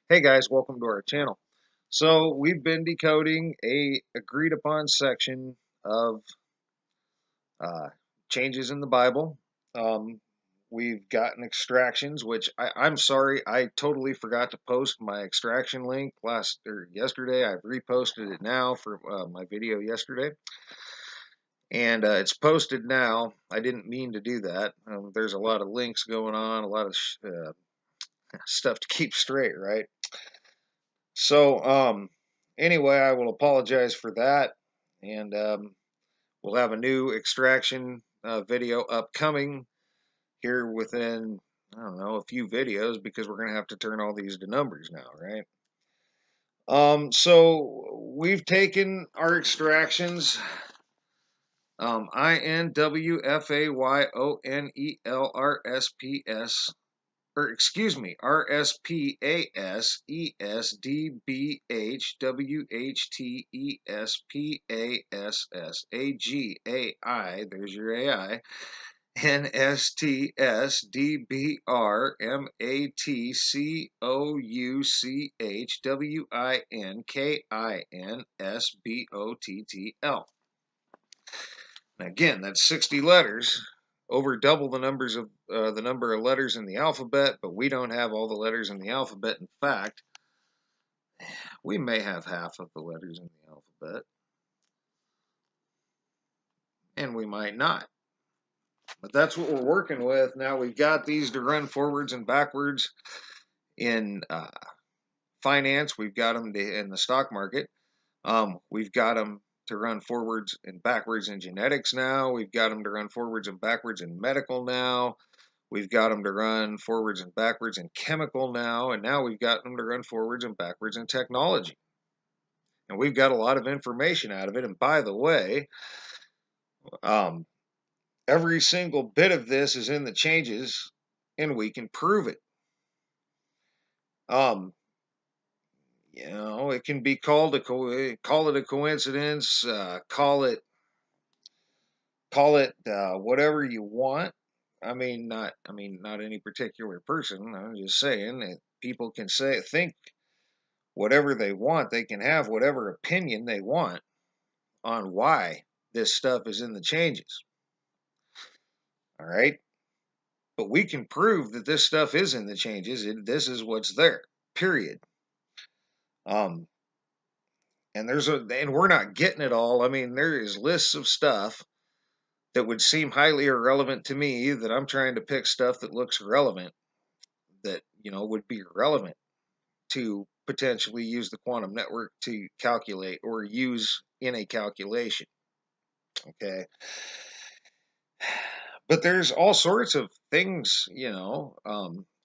Hey guys, welcome to our channel. So we've been decoding a agreed upon section of uh, changes in the Bible. Um, we've gotten extractions, which I'm sorry, I totally forgot to post my extraction link yesterday. I've reposted it now for my video yesterday, and it's posted now. I didn't mean to do that. There's a lot of links going on, a lot of stuff to keep straight, right? So, anyway, I will apologize for that, and we'll have a new extraction video upcoming here within, I don't know, a few videos because we're going to have to turn all these to numbers now, right? So we've taken our extractions, INWFAYONELRSPS, or excuse me, RSPASESDBHWHTESPASSAGAI, there's your AI, NSTSDBRMATCOUCHWINKINSBOTTL. Again, that's 60 letters, over double the number of letters in the alphabet, but we don't have all the letters in the alphabet. In fact, we may have half of the letters in the alphabet, and we might not. But that's what we're working with. Now we've got these to run forwards and backwards in finance. We've got them in the stock market. We've got them to run forwards and backwards in genetics now. We've got them to run forwards and backwards in medical now. We've got them to run forwards and backwards in chemical now. And now we've got them to run forwards and backwards in technology. And we've got a lot of information out of it. And by the way, every single bit of this is in the changes, and we can prove it. It can be called call it a coincidence, call it whatever you want. Not any particular person. I'm just saying that people can think whatever they want. They can have whatever opinion they want on why this stuff is in the changes. All right, but we can prove that this stuff is in the changes. This is what's there. Period. Um, and we're not getting it all. I mean, there is lists of stuff that would seem highly irrelevant to me that I'm trying to pick stuff that looks relevant, that would be relevant to potentially use the quantum network to calculate or use in a calculation. Okay, but there's all sorts of things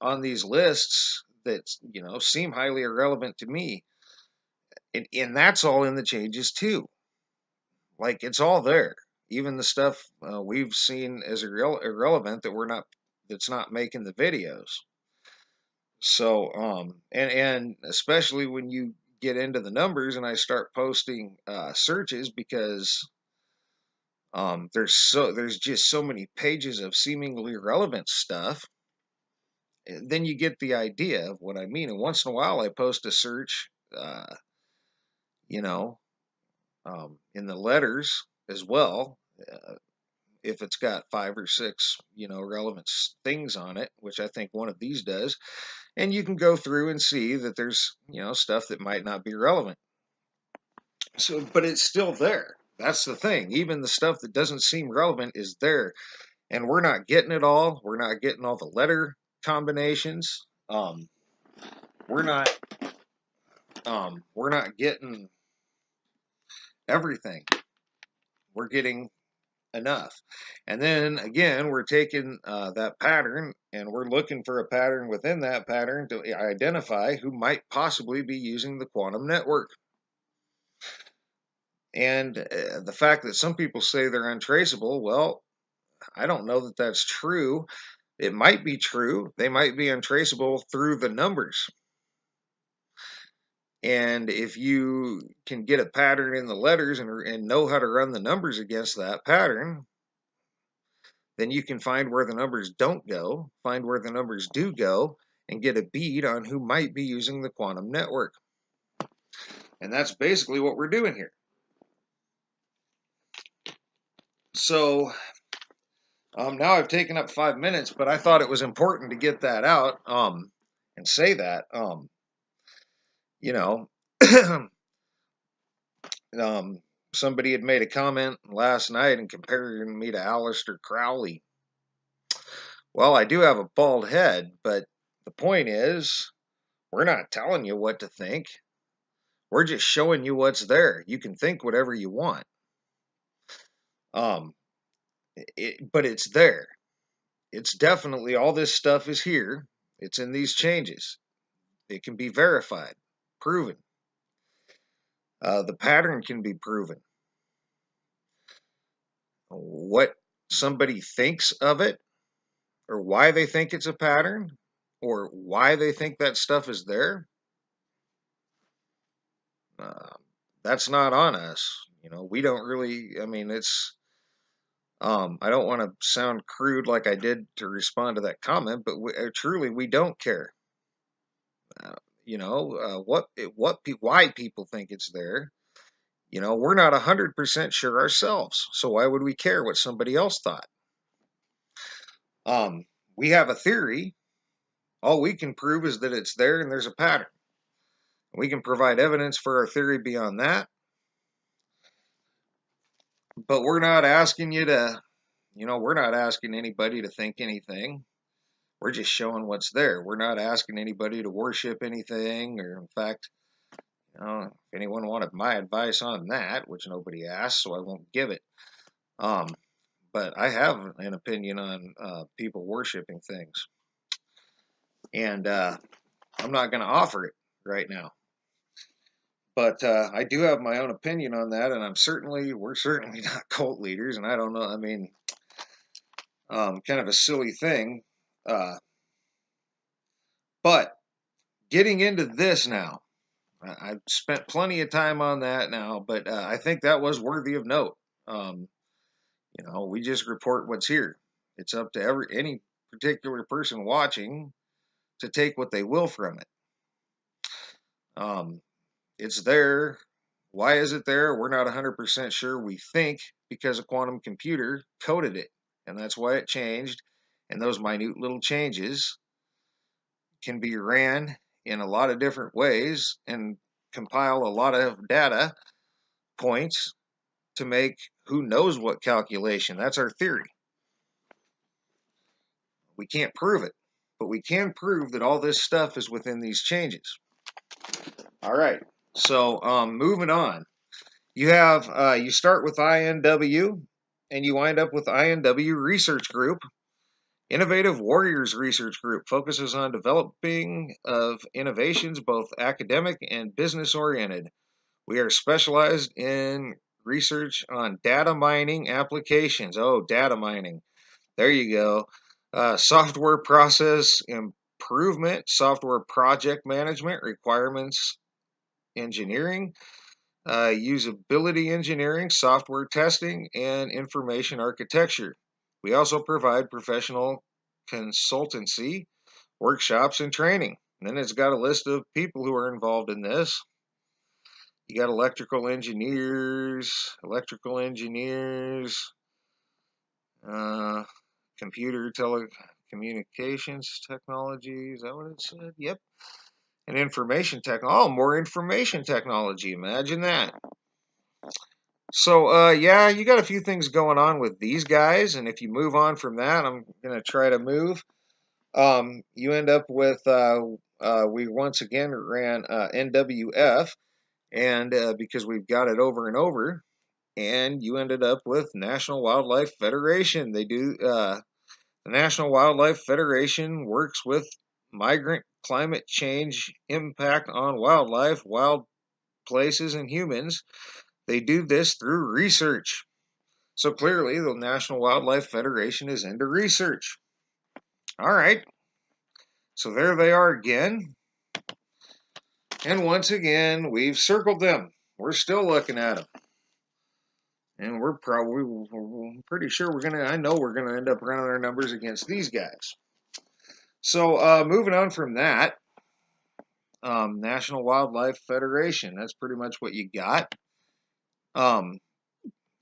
on these lists that seem highly irrelevant to me, and that's all in the changes too. Like, it's all there, even the stuff we've seen as irrelevant that's not making the videos. So and especially when you get into the numbers and I start posting searches, because there's just so many pages of seemingly irrelevant stuff. Then you get the idea of what I mean. And once in a while I post a search, you know in the letters as well, if it's got 5 or 6 relevant things on it, which I think one of these does. And you can go through and see that there's stuff that might not be relevant. So, but it's still there. That's the thing. Even the stuff that doesn't seem relevant is there, and we're not getting it all. We're not getting all the letter combinations. We're not. We're not getting everything. We're getting enough. And then again, we're taking that pattern and we're looking for a pattern within that pattern to identify who might possibly be using the quantum network. And the fact that some people say they're untraceable, well, I don't know that that's true. It might be true. They might be untraceable through the numbers. And if you can get a pattern in the letters and know how to run the numbers against that pattern, then you can find where the numbers don't go, find where the numbers do go, and get a bead on who might be using the quantum network. And that's basically what we're doing here. So now I've taken up 5 minutes, but I thought it was important to get that out and say that. You know, somebody had made a comment last night and comparing me to Aleister Crowley. Well, I do have a bald head, but the point is, we're not telling you what to think. We're just showing you what's there. You can think whatever you want. But it's there. It's definitely, all this stuff is here. It's in these changes. It can be verified, proven. The pattern can be proven. What somebody thinks of it, or why they think it's a pattern, or why they think that stuff is there, that's not on us. We don't really, I mean, it's, I don't want to sound crude like I did to respond to that comment, but truly, we don't care. Why people think it's there. We're not 100% sure ourselves, so why would we care what somebody else thought? We have a theory. All we can prove is that it's there and there's a pattern. We can provide evidence for our theory beyond that, but we're not asking you to, we're not asking anybody to think anything. We're just showing what's there. We're not asking anybody to worship anything, or in fact, if anyone wanted my advice on that, which nobody asked, so I won't give it. But I have an opinion on people worshiping things, and I'm not going to offer it right now. But I do have my own opinion on that, and we're certainly not cult leaders, and I don't know, I mean, kind of a silly thing. But getting into this now, I've spent plenty of time on that now, but I think that was worthy of note. We just report what's here. It's up to any particular person watching to take what they will from it. It's there. Why is it there? We're not 100% sure. We think because a quantum computer coded it, and that's why it changed. And those minute little changes can be ran in a lot of different ways and compile a lot of data points to make who knows what calculation. That's our theory. We can't prove it, but we can prove that all this stuff is within these changes. All right, so moving on. You start with INW, and you wind up with INW Research Group. Innovative Warriors Research Group focuses on developing of innovations, both academic and business oriented. We are specialized in research on data mining applications. Oh, data mining. There you go. Software process improvement, software project management, requirements engineering, usability engineering, software testing, and information architecture. We also provide professional consultancy, workshops, and training. And then it's got a list of people who are involved in this. You got electrical engineers, computer telecommunications technology. Is that what it said? Yep. And information technology. Oh, more information technology. Imagine that. So, yeah, you got a few things going on with these guys, and if you move on from that, I'm going to try to move. You end up with, we once again ran NWF, and because we've got it over and over, and you ended up with National Wildlife Federation. The National Wildlife Federation works with migrant climate change impact on wildlife, wild places, and humans. They do this through research. So clearly, the National Wildlife Federation is into research. All right. So there they are again. And once again, we've circled them. We're still looking at them. And we're pretty sure I know we're going to end up running our numbers against these guys. So moving on from that, National Wildlife Federation. That's pretty much what you got. Um,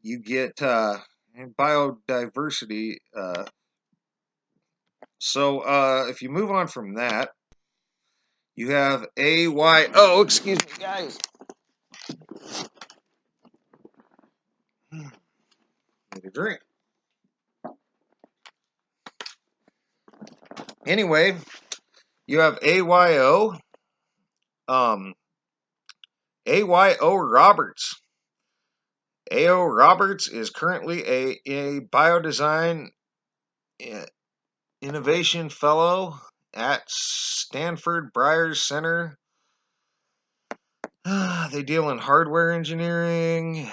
you get biodiversity. So if you move on from that, you have AYO. Excuse me, guys. Need a drink. Anyway, you have AYO. Um, AYO Roberts. AO Roberts is currently a biodesign innovation fellow at Stanford Briars Center. They deal in hardware engineering,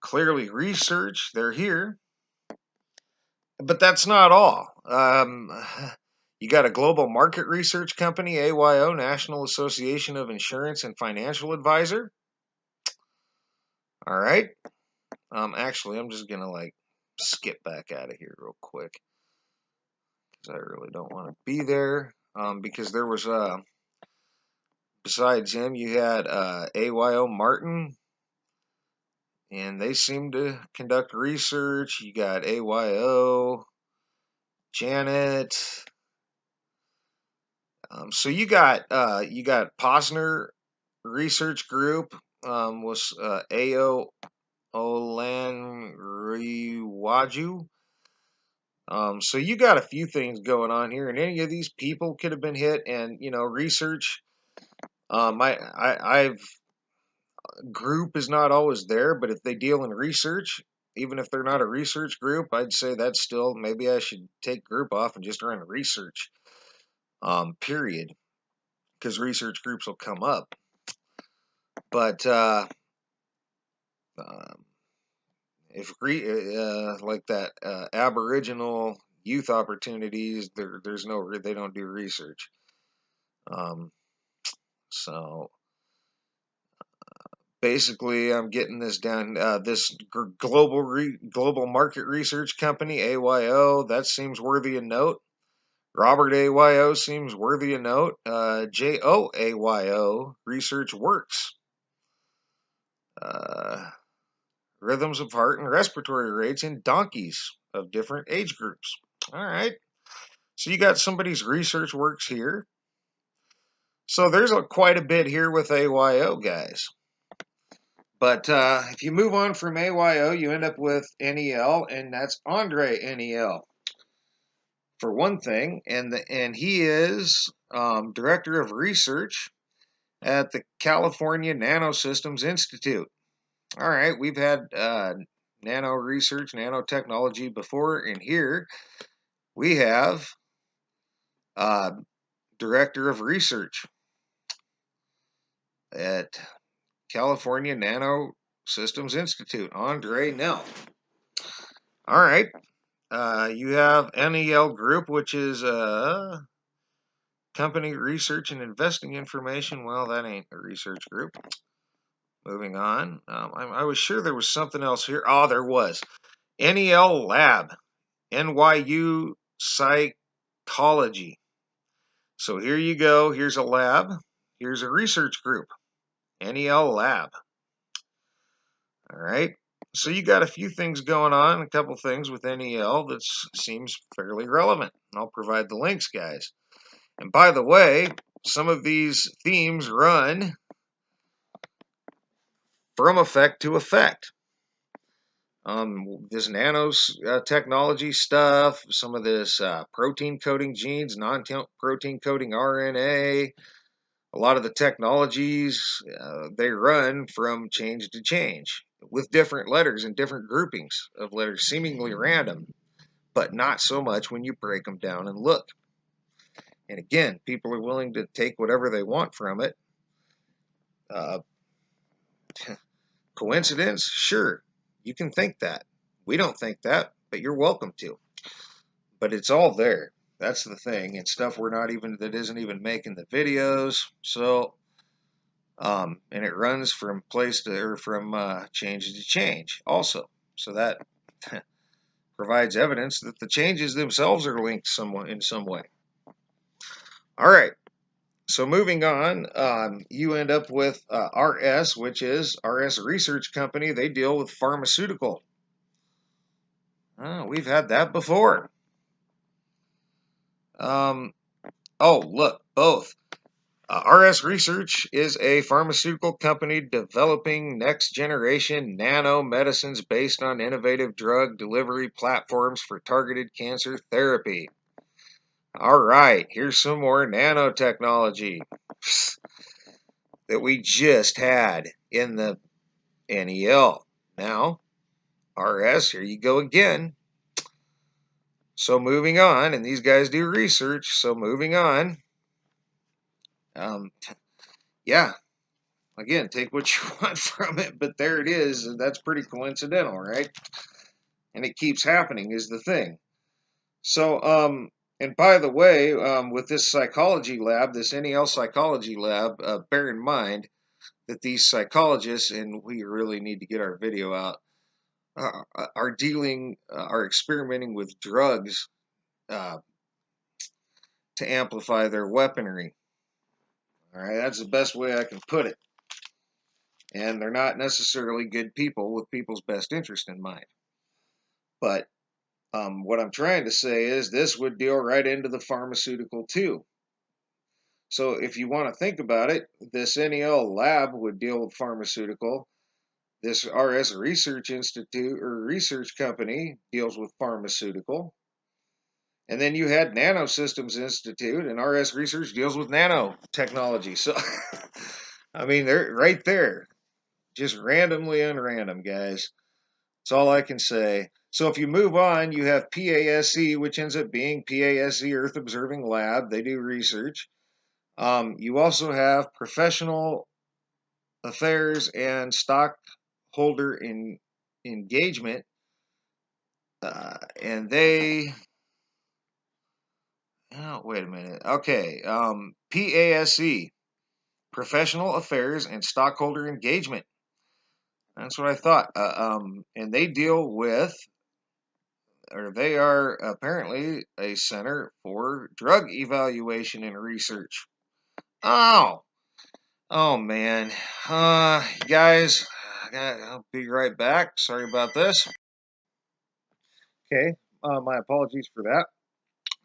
clearly research. They're here. But that's not all. You got a global market research company, AYO, National Association of Insurance and Financial Advisor. All right. Actually, I'm just going to skip back out of here real quick because I really don't want to be there. Because there was, besides him, you had AYO Martin, and they seem to conduct research. You got AYO Janet. So you got Posner Research Group was AO Olanriwaju. So you got a few things going on here, and any of these people could have been hit. And research. I've group is not always there, but if they deal in research, even if they're not a research group, I'd say that's still maybe I should take group off and just run research. Period, because research groups will come up. But if like that Aboriginal youth opportunities, there's no they don't do research. So basically, I'm getting this down. This global market research company, AYO, that seems worthy of note. Robert AYO seems worthy of note. JOAYO Research Works. Rhythms of heart and respiratory rates in donkeys of different age groups. All right. So you got somebody's research works here. So there's quite a bit here with AYO, guys. But if you move on from AYO, you end up with NEL, and that's Andre NEL, for one thing. And he is Director of Research at the California Nanosystems Institute. All right, we've had nano research, nanotechnology before, and here we have Director of Research at California Nanosystems Institute, Andre Nell. All right, you have NEL Group, which is company research and investing information. Well, that ain't a research group. Moving on. I was sure there was something else here. Oh, there was. NEL Lab, NYU Psychology. So here you go. Here's a lab. Here's a research group. NEL Lab. All right. So you got a few things going on, a couple things with NEL that seems fairly relevant. I'll provide the links, guys. And by the way, some of these themes run from effect to effect. This nanotechnology stuff, some of this protein coding genes, non-protein coding RNA, a lot of the technologies, they run from change to change with different letters and different groupings of letters, seemingly random, but not so much when you break them down and look. And again, people are willing to take whatever they want from it. Coincidence? Sure, you can think that. We don't think that, but you're welcome to. But it's all there. That's the thing. It's stuff that isn't even making the videos. So, and it runs from change to change also. So that provides evidence that the changes themselves are linked in some way. All right. So moving on, you end up with RS, which is RS Research Company. They deal with pharmaceutical. We've had that before. Oh, look, both. RS Research is a pharmaceutical company developing next-generation nanomedicines based on innovative drug delivery platforms for targeted cancer therapy. All right, here's some more nanotechnology that we just had in the NEL. Now, RS, here you go again. So moving on, and these guys do research, so moving on. Yeah, again, take what you want from it, but there it is, and that's pretty coincidental, right? And it keeps happening is the thing. So, and by the way, with this psychology lab, this NEL psychology lab, bear in mind that these psychologists, and we really need to get our video out, are experimenting with drugs to amplify their weaponry. All right, that's the best way I can put it. And they're not necessarily good people with people's best interest in mind. But what I'm trying to say is this would deal right into the pharmaceutical too. So if you want to think about it, this NEL lab would deal with pharmaceutical. This RS Research Institute or research company deals with pharmaceutical. And then you had Nanosystems Institute, and RS Research deals with nanotechnology. So, I mean, they're right there. Just randomly unrandom, guys. That's all I can say. So if you move on, you have PASE, which ends up being PASE Earth Observing Lab. They do research. You also have Professional Affairs and Stockholder Engagement. And they... Oh, wait a minute. Okay. PASE, Professional Affairs and Stockholder Engagement. That's what I thought. And they deal with, or they are apparently a center for drug evaluation and research. Oh, oh man. Guys, I'll be right back. Sorry about this. Okay, my apologies for that.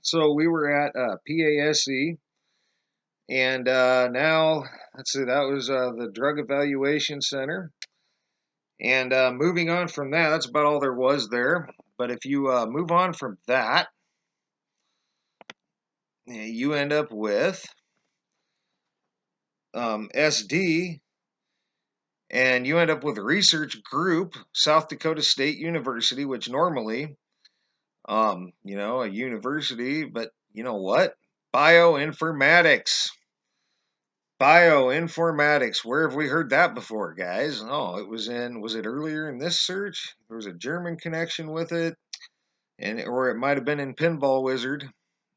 So we were at PASE, and now, let's see, that was the Drug Evaluation Center. And moving on from that, that's about all there was there. But if you move on from that, you end up with SD, and you end up with a research group, South Dakota State University, which normally, a university, but you know what? Bioinformatics. Bioinformatics. Where have we heard that before, guys? Oh, was it earlier in this search? There was a German connection with it, or it might have been in Pinball Wizard.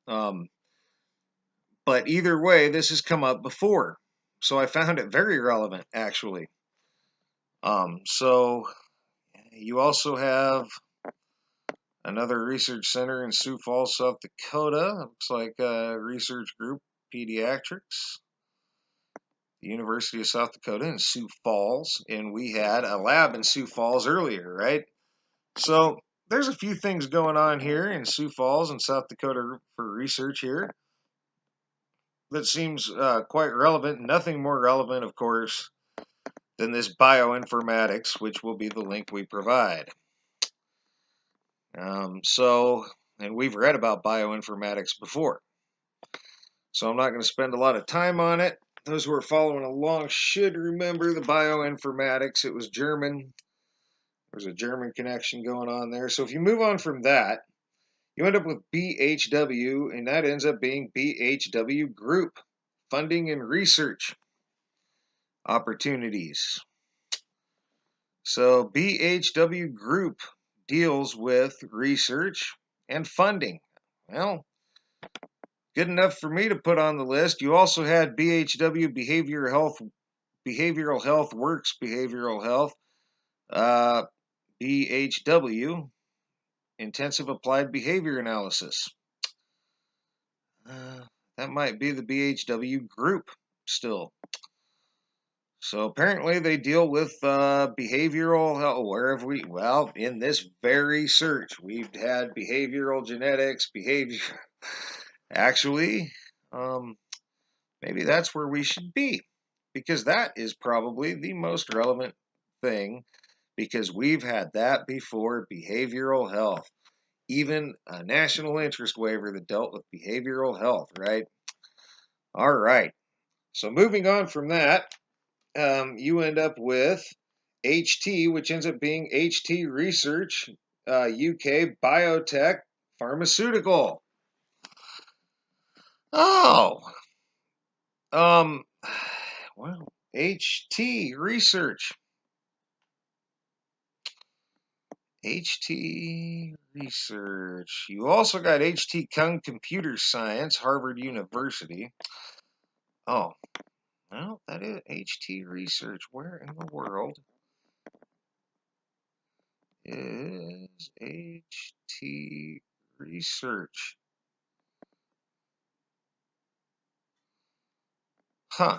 But either way, this has come up before. So I found it very relevant, actually. So you also have another research center in Sioux Falls, South Dakota. Looks like a research group, pediatrics. The University of South Dakota in Sioux Falls. And we had a lab in Sioux Falls earlier, right? So there's a few things going on here in Sioux Falls and South Dakota for research here that seems quite relevant. Nothing more relevant, of course, than this bioinformatics, which will be the link we provide. And we've read about bioinformatics before. So I'm not going to spend a lot of time on it. Those who are following along should remember the bioinformatics. It was German. There's a German connection going on there. So if you move on from that, you end up with BHW, and that ends up being BHW Group, Funding and Research Opportunities. So BHW Group deals with research and funding. Well, good enough for me to put on the list. You also had BHW Behavioral Health Works Behavioral Health, BHW, intensive applied behavior analysis. That might be the BHW group still. So apparently they deal with behavioral health. Where have we? Well, in this very search, we've had behavioral genetics, behavior. Actually, maybe that's where we should be, because that is probably the most relevant thing, because we've had that before, behavioral health. Even a national interest waiver that dealt with behavioral health, right? All right. So moving on from that, you end up with HT, which ends up being HT Research, UK Biotech Pharmaceutical. Oh, well, HT Research. HT Research. You also got HT Kung Computer Science, Harvard University. Oh, well, that is HT Research. Where in the world is HT Research? Huh,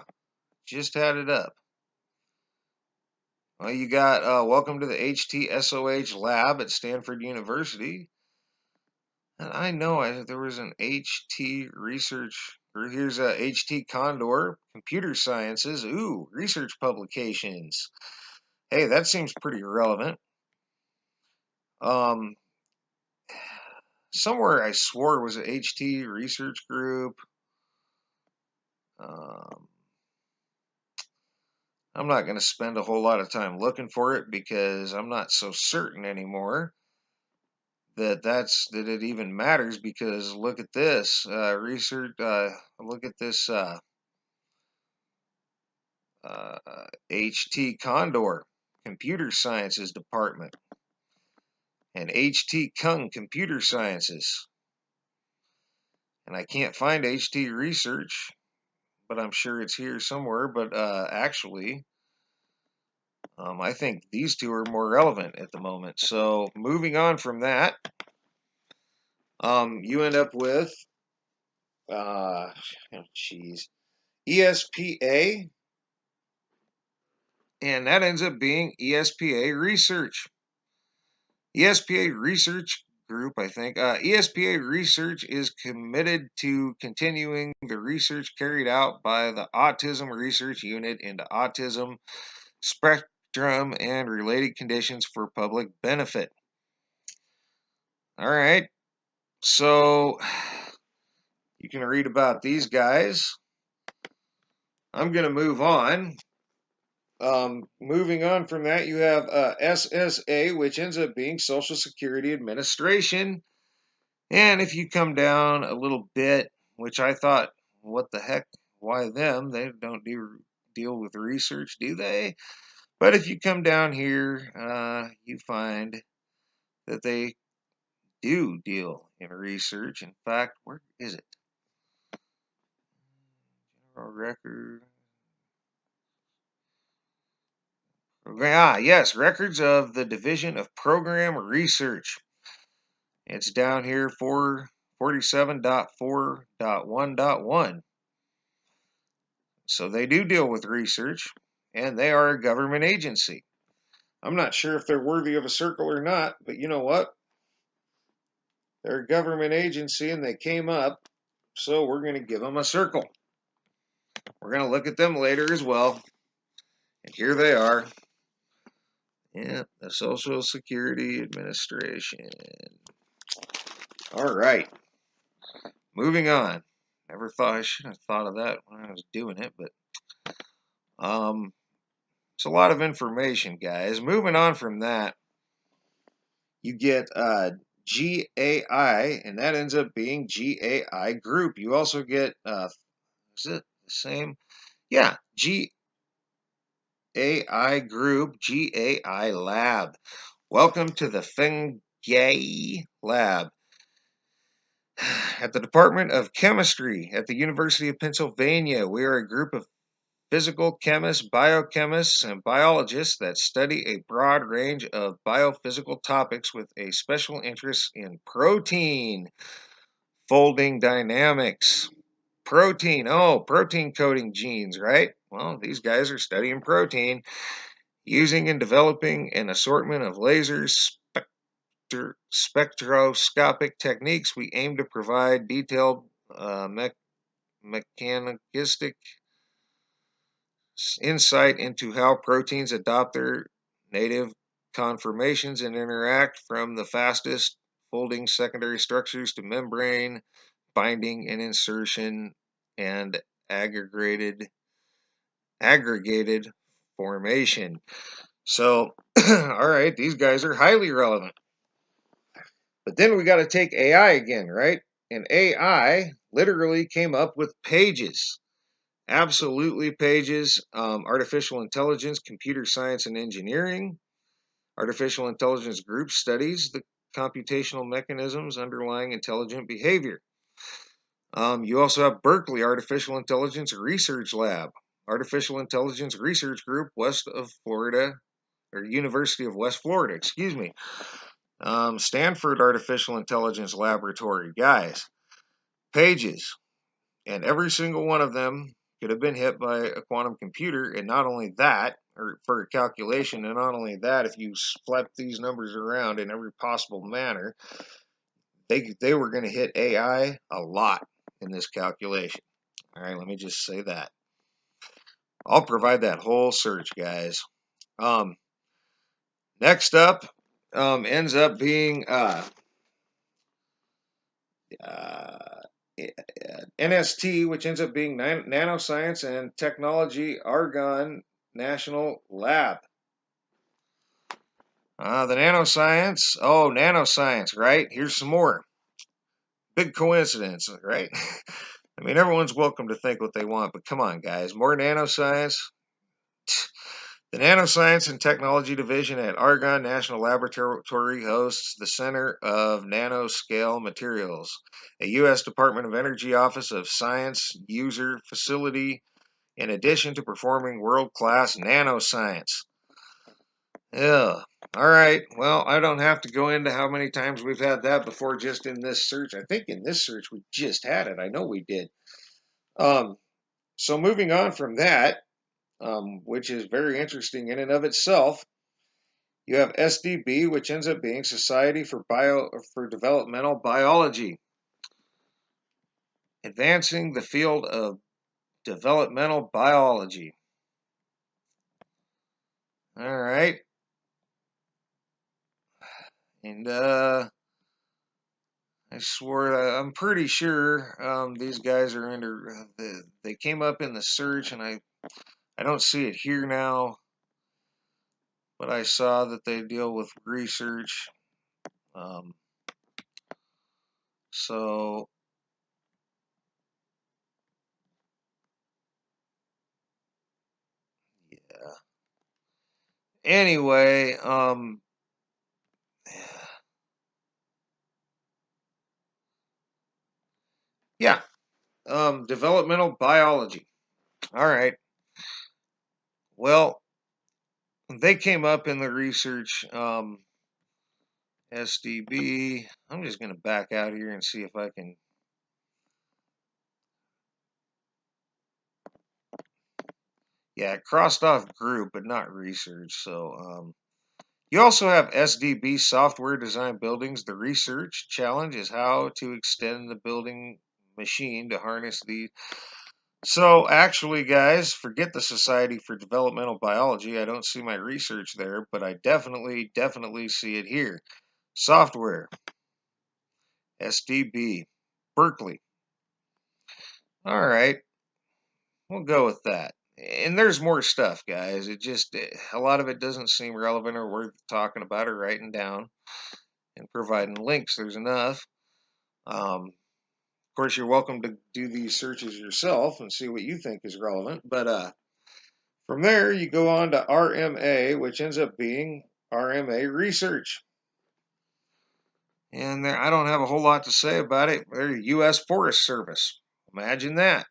just had it up. Well, you got welcome to the HTSOH lab at Stanford University. And I know there was an HT Research, or here's a HT Condor, Computer Sciences. Ooh, research publications. Hey, that seems pretty relevant. Somewhere I swore it was an HT Research Group. I'm not going to spend a whole lot of time looking for it because I'm not so certain anymore that it even matters, because look at this research. Look at this HT Condor Computer Sciences Department and HT Kung Computer Sciences, and I can't find HT Research, but I'm sure it's here somewhere. But actually, I think these two are more relevant at the moment. So moving on from that, you end up with ESPA, and that ends up being ESPA Research. ESPA Research Group, I think. ESPA Research is committed to continuing the research carried out by the Autism Research Unit into autism spectrum and related conditions for public benefit. All right. So you can read about these guys. I'm going to move on. Moving on from that, you have SSA, which ends up being Social Security Administration. And if you come down a little bit, which I thought, what the heck, why them? They don't deal with research, do they? But if you come down here, you find that they do deal in research. In fact, where is it? General record. Yes, records of the Division of Program Research. It's down here for 47.4.1.1. So they do deal with research, and they are a government agency. I'm not sure if they're worthy of a circle or not, but you know what? They're a government agency and they came up, so we're going to give them a circle. We're going to look at them later as well. And here they are. Yeah, the Social Security Administration. All right. Moving on. Never thought I should have thought of that when I was doing it, but it's a lot of information, guys. Moving on from that, you get GAI, and that ends up being GAI Group. You also get, is it the same? Yeah, GAI Group, GAI Lab. Welcome to the Fengay Lab at the Department of Chemistry at the University of Pennsylvania. We are a group of physical chemists, biochemists, and biologists that study a broad range of biophysical topics with a special interest in protein folding dynamics. Protein, oh, protein coding genes, right? Well, these guys are studying protein, using and developing an assortment of lasers, spectroscopic techniques. We aim to provide detailed mechanistic insight into how proteins adopt their native conformations and interact, from the fastest folding secondary structures to membrane binding and insertion and aggregated formation. So, all right, these guys are highly relevant. But then we got to take AI again, right? And AI literally came up with pages. Absolutely pages. Artificial intelligence, computer science, and engineering. Artificial intelligence group studies the computational mechanisms underlying intelligent behavior. You also have Berkeley Artificial Intelligence Research Lab, Artificial Intelligence Research Group, west of Florida, or University of West Florida, excuse me. Stanford Artificial Intelligence Laboratory, guys, pages, and every single one of them could have been hit by a quantum computer, and not only that, or for a calculation, and not only that, if you flip these numbers around in every possible manner, they were going to hit AI a lot in this calculation. All right, let me just say that. I'll provide that whole search, guys. Next up ends up being NST, which ends up being Nanoscience and Technology Argonne National Lab. The nanoscience, right? Here's some more. Big coincidence, right? I mean, everyone's welcome to think what they want, but come on, guys. More nanoscience. The Nanoscience and Technology Division at Argonne National Laboratory hosts the Center of Nanoscale Materials, a U.S. Department of Energy Office of Science user facility, in addition to performing world-class nanoscience. Yeah. All right. Well, I don't have to go into how many times we've had that before just in this search. I think in this search we just had it. I know we did. So moving on from that, which is very interesting in and of itself, you have SDB, which ends up being Society for Developmental Biology, advancing the field of developmental biology. All right. And I swore, I'm pretty sure these guys are under, they came up in the search, and I don't see it here now, but I saw that they deal with research. So, yeah. Anyway, yeah, developmental biology. All right. Well, they came up in the research, SDB. I'm just going to back out here and see if I can. Yeah, it crossed off group, but not research. So, you also have SDB, software design buildings. The research challenge is how to extend the building machine to harness the. So actually, guys, forget the Society for Developmental Biology. I don't see my research there, but I definitely see it here. Software, SDB, Berkeley. All right, we'll go with that. And there's more stuff, guys. It just, a lot of it doesn't seem relevant or worth talking about or writing down and providing links. There's enough. Of course, you're welcome to do these searches yourself and see what you think is relevant. But from there, you go on to RMA, which ends up being RMA Research. And there, I don't have a whole lot to say about it. They're U.S. Forest Service. Imagine that.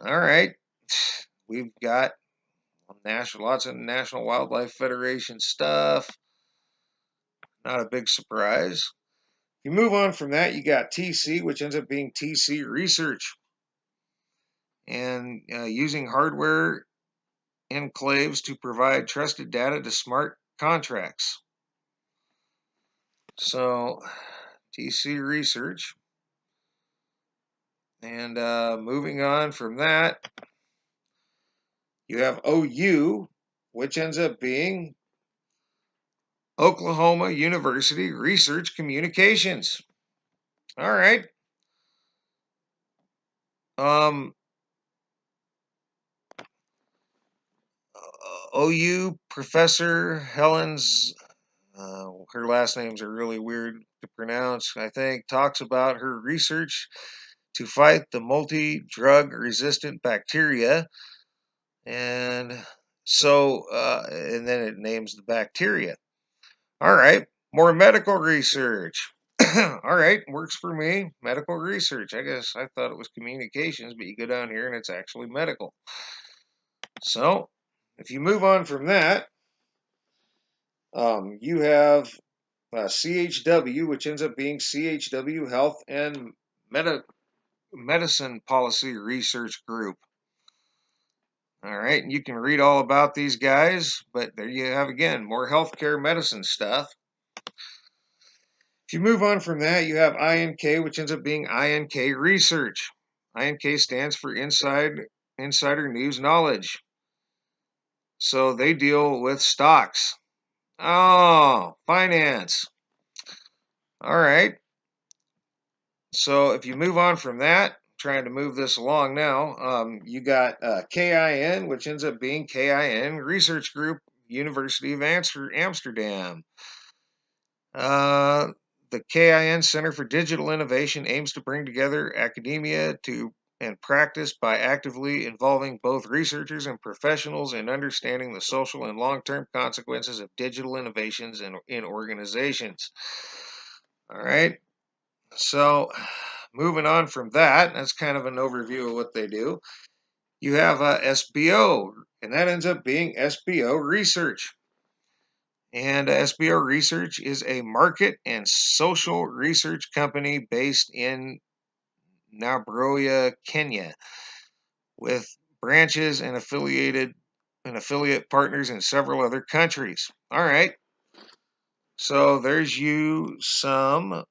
All right. we've got lots of National Wildlife Federation stuff. Not a big surprise. You move on from that, you got TC, which ends up being TC Research. And using hardware enclaves to provide trusted data to smart contracts. So, TC Research. And moving on from that, you have OU, which ends up being Oklahoma University Research Communications. All right. OU Professor Helen's, her last names are really weird to pronounce, I think, talks about her research to fight the multi-drug resistant bacteria. And so, and then it names the bacteria. All right, more medical research. All right, works for me. Medical research. I guess I thought it was communications, but you go down here and it's actually medical. So, if you move on from that, you have CHW, which ends up being CHW Health and Medicine Policy Research Group. All right, and you can read all about these guys, but there you have again more healthcare medicine stuff. If you move on from that, you have INK, which ends up being INK Research. INK stands for Insider News Knowledge. So they deal with stocks. Oh, finance. All right. So if you move on from that, trying to move this along now, you got KIN, which ends up being KIN Research Group, University of Amsterdam. The KIN Center for Digital Innovation aims to bring together academia and practice by actively involving both researchers and professionals in understanding the social and long-term consequences of digital innovations in organizations. All right. So moving on from that, that's kind of an overview of what they do. You have SBO, and that ends up being SBO Research. And SBO Research is a market and social research company based in Nairobi, Kenya, with branches and affiliate partners in several other countries. All right. So there's you some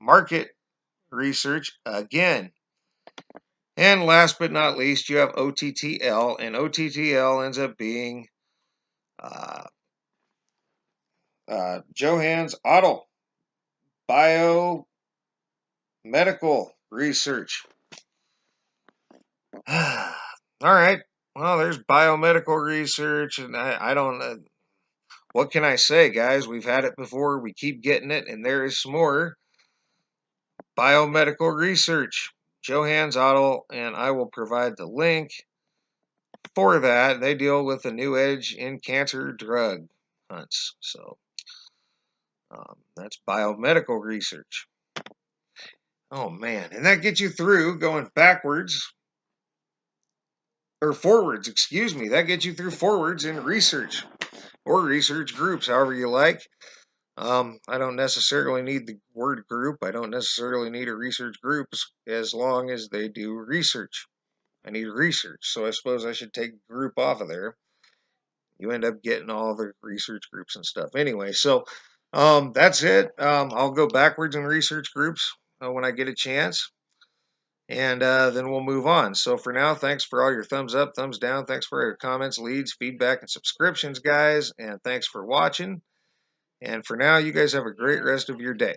market research again. And last but not least, you have OTTL, and OTTL ends up being Johannes Otto Biomedical Research. All right. Well, there's biomedical research, and I don't. What can I say, guys? We've had it before. We keep getting it, and there is some more biomedical research. Johannes Otto, and I will provide the link for that. They deal with the new edge in cancer drug hunts. So that's biomedical research. Oh man, and that gets you through going backwards or forwards, excuse me. That gets you through forwards in research or research groups, however you like. I don't necessarily need the word group. I don't necessarily need a research group as long as they do research. I need research, so I suppose I should take group off of there. You end up getting all the research groups and stuff. Anyway, so that's it. I'll go backwards in research groups when I get a chance. And then we'll move on. So for now, thanks for all your thumbs up, thumbs down. Thanks for your comments, leads, feedback, and subscriptions, guys. And thanks for watching. And for now, you guys have a great rest of your day.